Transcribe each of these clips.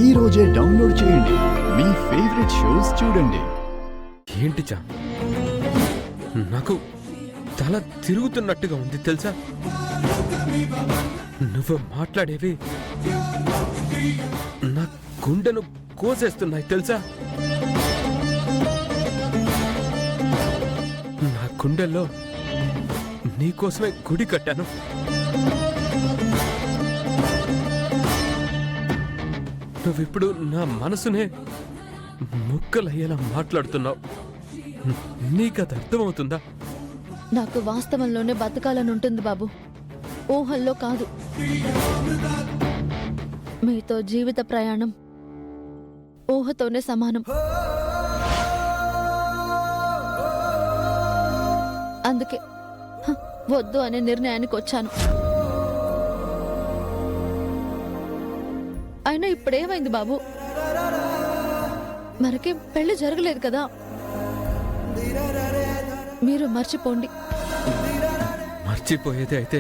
ఈ రోజే డౌన్లోడ్ చేయండి. మీ ఫేవరెట్ షోస్ చూడండి. ఏంటి చా, నాకు తల తిరుగుతున్నట్టుగా ఉంది తెలుసా? నువ్వు మాట్లాడేవి నా గుండెను కోసేస్తున్నాయి తెలుసా? నా గుండెల్లో నీకోసమే గుడి కట్టాను. నువ్విప్పుడు నా మనసునే ముక్కలయ్యేలా మాట్లాడుతున్నావు. నీకది అర్థమవుతుందా? నాకు వాస్తవంలోనే బతకాలని ఉంటుంది బాబు, ఊహల్లో కాదు. మీతో జీవిత ప్రయాణం ఊహతోనే సమానం. అందుకే వద్దు అనే నిర్ణయానికి వచ్చాను. అయినా ఇప్పుడేమైంది బాబు? మనకి పెళ్లి జరగలేదు కదా, మీరు మర్చిపోండి. మర్చిపోయేది అయితే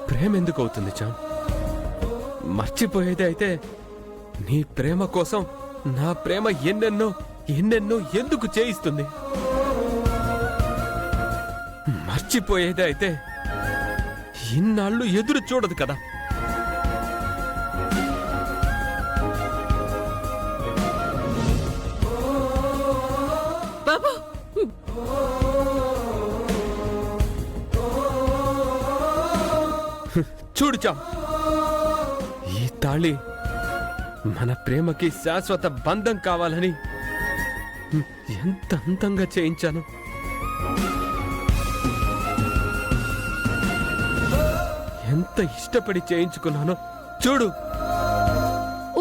ప్రేమ ఎందుకు అవుతుంది చామ్? మర్చిపోయేది అయితే నీ ప్రేమ కోసం నా ప్రేమ ఎన్నెన్నో ఎన్నెన్నో ఎందుకు చేయిస్తుంది? మర్చిపోయేది అయితే ఇన్నాళ్ళు ఎదురు చూడదు కదా. బాబు, చూడు చామ్, ఈ తాళి మన ప్రేమకి శాశ్వత బంధం కావాలని ఎంత అందంగా చేయించాను. ఎంత ఇష్టపడి చేయించుకున్నానో చూడు.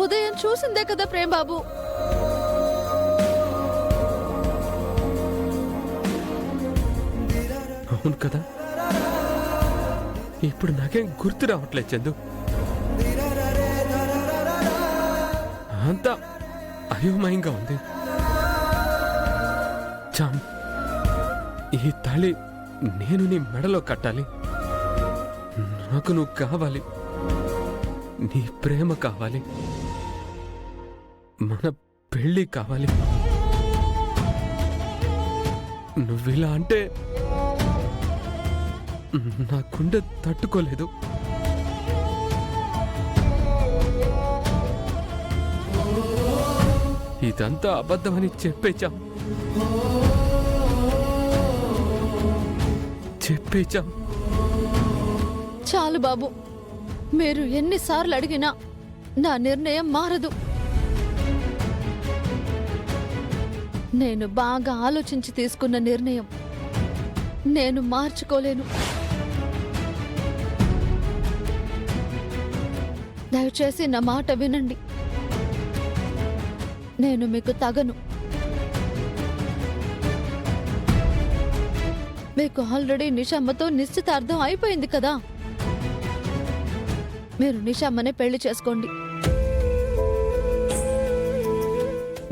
ఉదయం చూసిందే కదా ప్రేమ్ బాబు. అవును కదా, ఇప్పుడు నాకేం గుర్తు రావట్లేదు చందు. అంతా అయోమయంగా ఉంది. చామ్, ఈ తాళి నేను నీ మెడలో కట్టాలి. నాకు నువ్వు కావాలి, నీ ప్రేమ కావాలి, మన పెళ్ళి కావాలి. నువ్విలా అంటే నా గుండె తట్టుకోలేదు. ఇదంతా అబద్ధమని చెప్పేచాం, చెప్పేచాం. చాలు బాబు, మీరు ఎన్నిసార్లు అడిగినా నా నిర్ణయం మారదు. నేను బాగా ఆలోచించి తీసుకున్న నిర్ణయం నేను మార్చుకోలేను. దయచేసి నా మాట వినండి. నేను మీకు తగను. మీకు ఆల్రెడీ నిషామ్మతో నిశ్చితార్థం అయిపోయింది కదా. మీరు నిషామ్మనే పెళ్లి చేసుకోండి.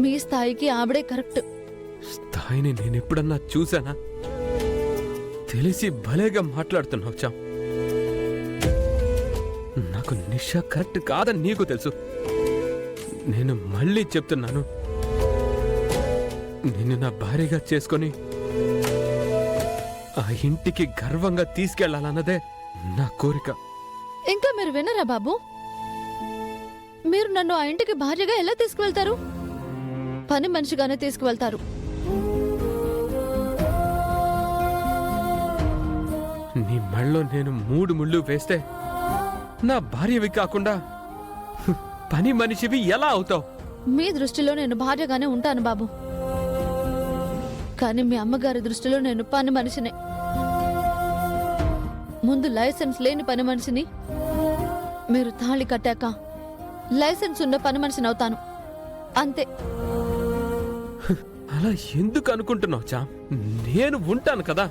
మీ స్థాయికి ఆవిడే కరెక్ట్. స్థాయిని నేనెప్పుడన్నా చూసానా? తెలిసి భలేగా మాట్లాడుతున్నావు చామ్. నాకు నిషా కరెక్ట్ కాదని నీకు తెలుసు. నేను మళ్ళీ చెప్తున్నాను, నిన్ను నా భార్యగా చేసుకొని ఆ ఇంటికి గర్వంగా తీసుకెళ్లాలన్నదే నా కోరిక. ఇంకా మీరు వినరా బాబు? మీరు నన్ను ఆ ఇంటికి భార్యగా ఎలా తీసుకువెళ్తారు? పని మనిషిగానే తీసుకువెళ్తారు. నీ మెళ్ళో నేను 3 ముళ్ళు వేస్తే నా భార్యవి కాకుండా పని మనిషివి ఎలా అవుతావు? మీ దృష్టిలో నేను భార్యగానే ఉంటాను బాబు, కానీ మీ అమ్మగారి దృష్టిలో నేను పని మనిషినే. ముందు లైసెన్స్ లేని పని మనిషిని, మీరు తాళి కట్టాక లైసెన్స్ ఉన్న పని మనిషిని అవుతాను, అంతే. అలా ఎందుకు అనుకుంటున్నావు చామ్? నేను ఉంటాను కదా.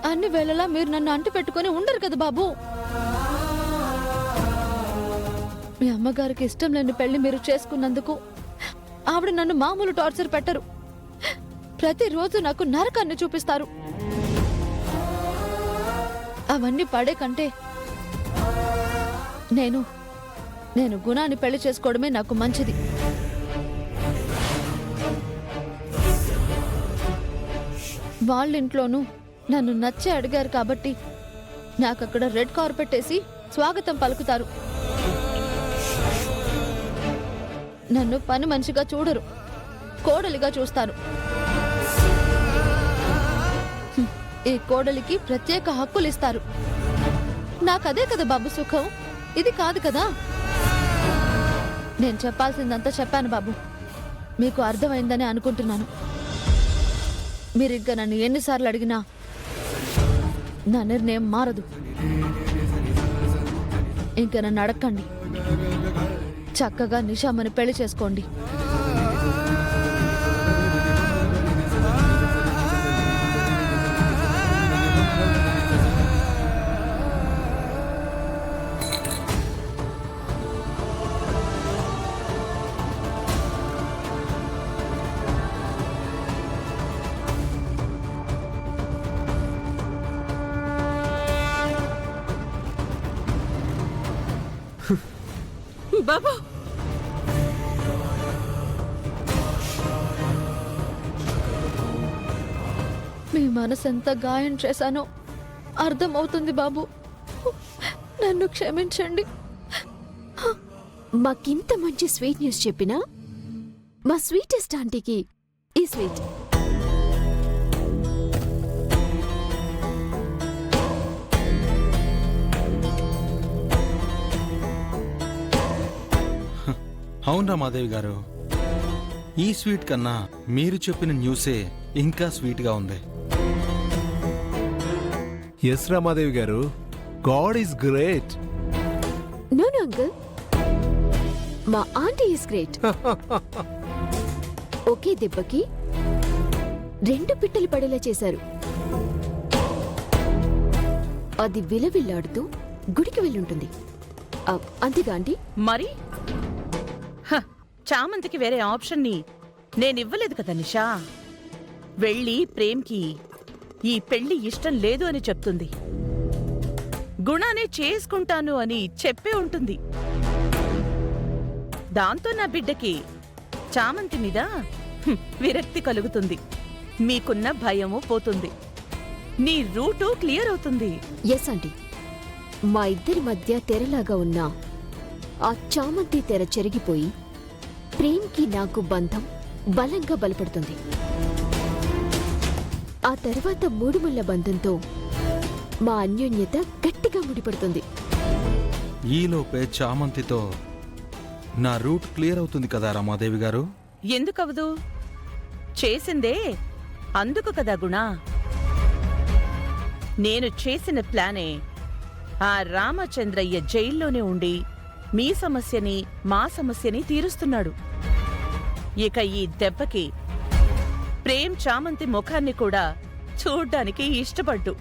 అన్ని వేళలా మీరు నన్ను అంటి పెట్టుకుని ఉండరు కదా బాబు. మీ అమ్మగారికి ఇష్టం లేని పెళ్లి మీరు చేసుకున్నందుకు ఆవిడ నన్ను మామూలు టార్చర్ పెట్టరు. ప్రతిరోజు నాకు నరకాన్ని చూపిస్తారు. అవన్నీ పడే కంటే నేను నేను గుణాన్ని పెళ్లి చేసుకోవడమే నాకు మంచిది. వాళ్ళింట్లోనూ నన్ను నచ్చి అడిగారు కాబట్టి నాకక్కడ రెడ్ కార్పెట్ వేసి స్వాగతం పలుకుతారు. నన్ను పని మనిషిగా చూడరు, కోడలిగా చూస్తారు. ఈ కోడలికి ప్రత్యేక హక్కులు ఇస్తారు. నాకదే కదా బాబు సుఖం, ఇది కాదు కదా. నేను చెప్పాల్సిందంతా చెప్పాను బాబు, మీకు అర్థమైందని అనుకుంటున్నాను. మీరింకా నన్ను ఎన్నిసార్లు అడిగినా నా నిర్ణయం మారదు. ఇంకా నన్ను అడగండి, చక్కగా నిషామని పెళ్లి చేసుకోండి. బాబు, మీ మనసెంత గాయం చేశానో అర్థమవుతుంది బాబు, నన్ను క్షమించండి. మాకింత మంచి స్వీట్ న్యూస్ చెప్పినా మా స్వీటెస్ట్ ఆంటీకి ఈ స్వీట్. అవును రామాదేవి గారు, ఈ స్వీట్ కన్నా మీరు చెప్పిన న్యూసే ఇంకా స్వీట్గా ఉంది. ఎస్ రామాదేవి గారు, God is great. No uncle, మా ఆంటీ ఈస్ గ్రేట్. ఒకే దెబ్బకి 2 పిట్టలు పడేలా చేశారు. అది విలవిల్లాడుతూ గుడికి వెళ్ళుంటుంది. అంతేగా ఆంటీ? మరి చామంతికి వేరే ఆప్షన్ని నేనివ్వలేదు కదా నిషా. వెళ్ళి ప్రేమ్కి ఈ పెళ్లి ఇష్టం లేదు అని చెప్తుంది. గుణానే చేసుకుంటాను అని చెప్పే ఉంటుంది. దాంతో నా బిడ్డకి చామంతి మీద విరక్తి కలుగుతుంది. మీకున్న భయము పోతుంది. నీ రూటు క్లియర్ అవుతుంది. ఎస్ ఆంటీ, మా ఇద్దరి మధ్య తెరలాగా ఉన్న ఆ చామంతి తెర చెరిగిపోయి ప్రేమ్కి నాకు బంధం బలంగా బలపడుతుంది. ఆ తర్వాత 3 ముళ్ళ బంధంతో మా అన్యోన్యత గట్టిగా ముడిపడుతుంది. ఈలోపే చామంతితో నా రూట్ క్లియర్ అవుతుంది కదా రామాదేవి గారు? ఎందుకవదు? చేసిందే అందుకు కదా గుణ. నేను చేసిన ప్లానే ఆ రామచంద్రయ్య జైల్లోనే ఉండి మీ సమస్యని మా సమస్యని తీరుస్తున్నాడు. ఇక ఈ దెబ్బకి ప్రేమ్ చామంతి ముఖాన్ని కూడా చూడ్డానికి ఇష్టపడ్డు.